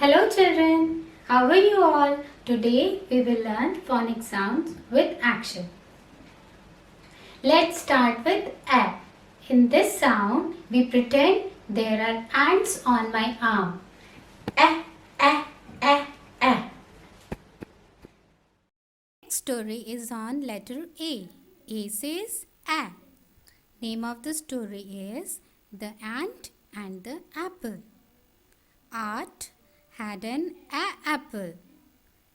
Hello children, how are you all? Today we will learn phonic sounds with action. Let's start with A. In this sound, we pretend there are ants on my arm. A, A, A, A. Next story is on letter A. A says A. Name of the story is The Ant and the Apple. Art had an apple.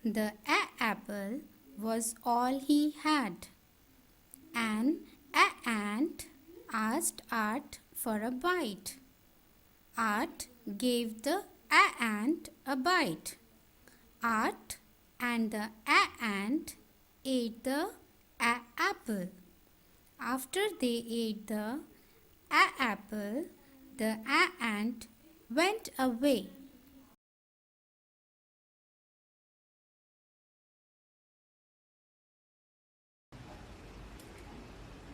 The apple was all he had. An ant asked Art for a bite. Art gave the ant a bite. Art and the ant ate the apple. After they ate the apple, the ant went away.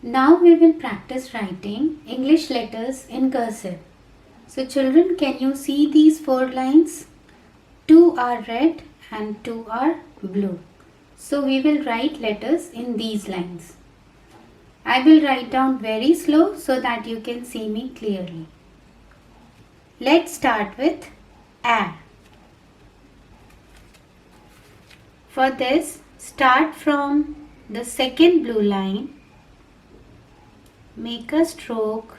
Now we will practice writing English letters in cursive. So children, can you see these 4 lines? 2 are red and 2 are blue. So we will write letters in these lines. I will write down very slow so that you can see me clearly. Let's start with A. For this, start from the second blue line. Make a stroke,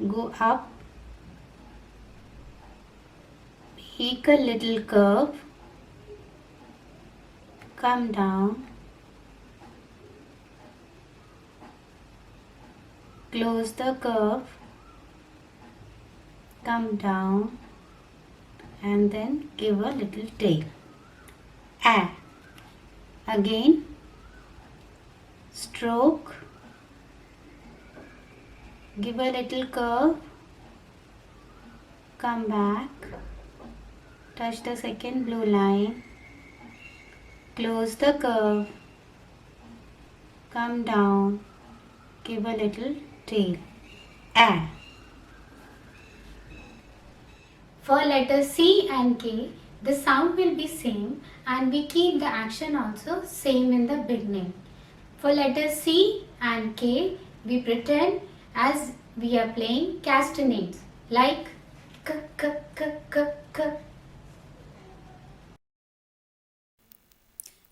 go up, make a little curve, come down, close the curve, come down, and then give a little tail. A. Again, stroke, give a little curve, come back, touch the second blue line, close the curve, come down, give a little tail. A. For letters C and K, the sound will be same and we keep the action also same in the beginning. For letters C and K, we pretend as we are playing castanets like k, k, k, k, k.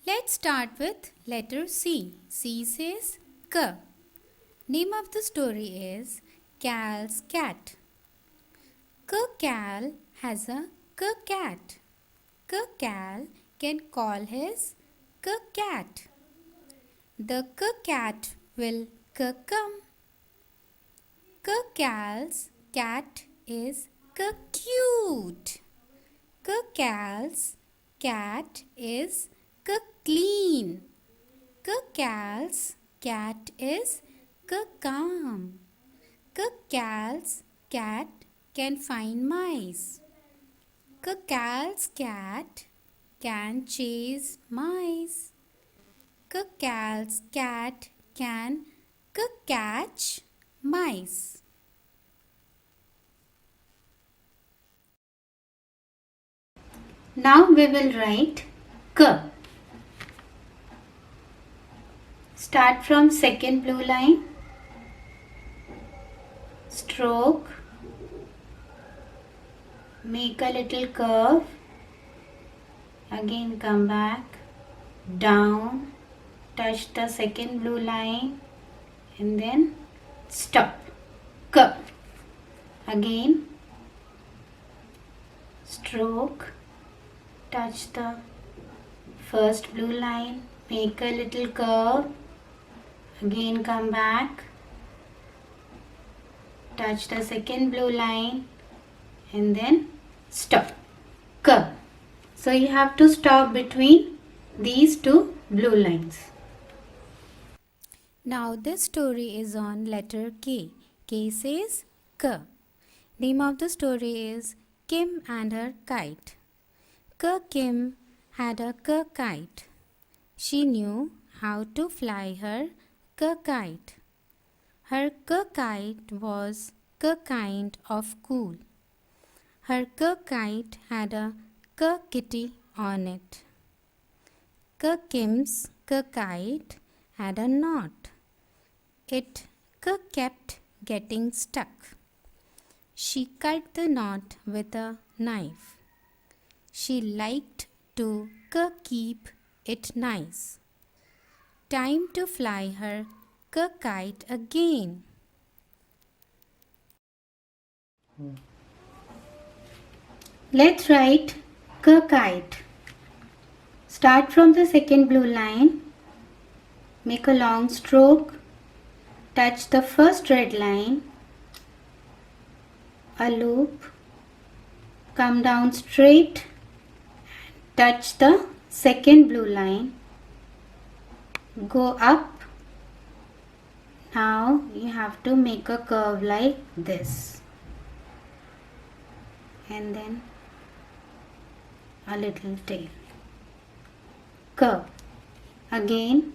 Let's start with letter C. C says K. Name of the story is Cal's Cat. Cal has a cat. Cal can call his cat. The cat will come. Cal's cat is cute. Cal's cat is clean. Cal's cat is calm. Cal's cat can find mice. Cal's cat can chase mice. Cal's cat can catch mice. Now we will write K. Start from second blue line. Stroke. Make a little curve. Again come back. Down. Touch the second blue line. And then stop. K. Again. Stroke. Touch the first blue line. Make a little curve. Again come back. Touch the second blue line. And then stop. K. So you have to stop between these 2 blue lines. Now this story is on letter K. K says K. Name of the story is Kim and her kite. Kim had a kite. She knew how to fly her kite. Her kite was kind of cool. Her kite had a kitty on it. Kim's kite had a knot. It kept getting stuck. She cut the knot with a knife. She liked to keep it nice. Time to fly her kite again. Let's write kite. Start from the second blue line. Make a long stroke. Touch the first red line. A loop. Come down straight. Touch the second blue line. Go up. Now you have to make a curve like this. And then a little tail. Curve. Again,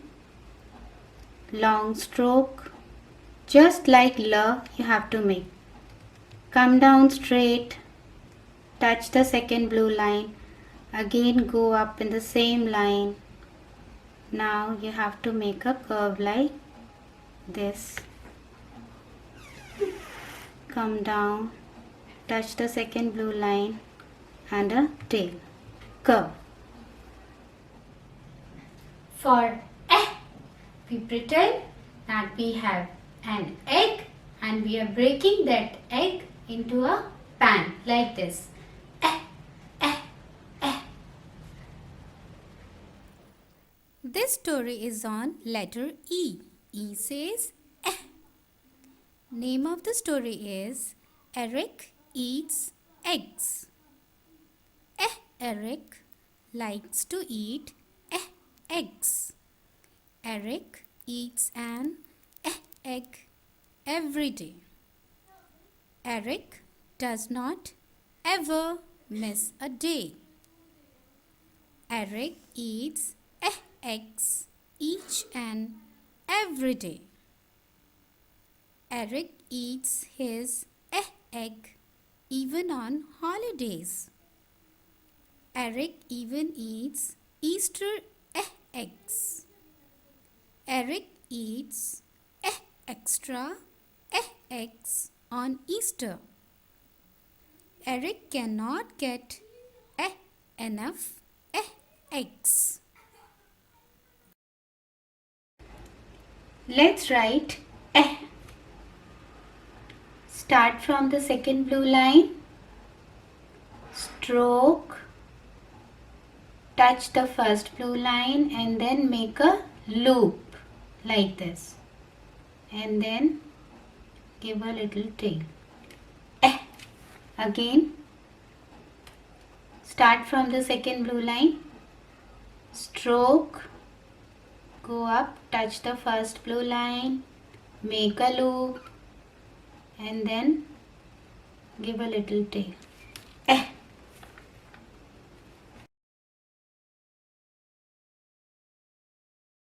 long stroke. Just like L you have to make. Come down straight. Touch the second blue line. Again go up in the same line. Now you have to make a curve like this. Come down. Touch the second blue line and a tail. Curve. For we pretend that we have an egg and we are breaking that egg into a pan like this. This story is on letter E. E says eh. Name of the story is Eric Eats Eggs. Eric likes to eat eggs. Eric eats an egg every day. Eric does not ever miss a day. Eric eats eggs each and every day. Eric eats his egg even on holidays. Eric even eats Easter eggs. Eric eats extra eggs on Easter. Eric cannot get enough eggs. Let's write Start from the second blue line. Stroke. Touch the first blue line and then make a loop like this. And then give a little tail. Again. Start from the second blue line. Stroke. Go up, touch the first blue line, make a loop and then give a little tail.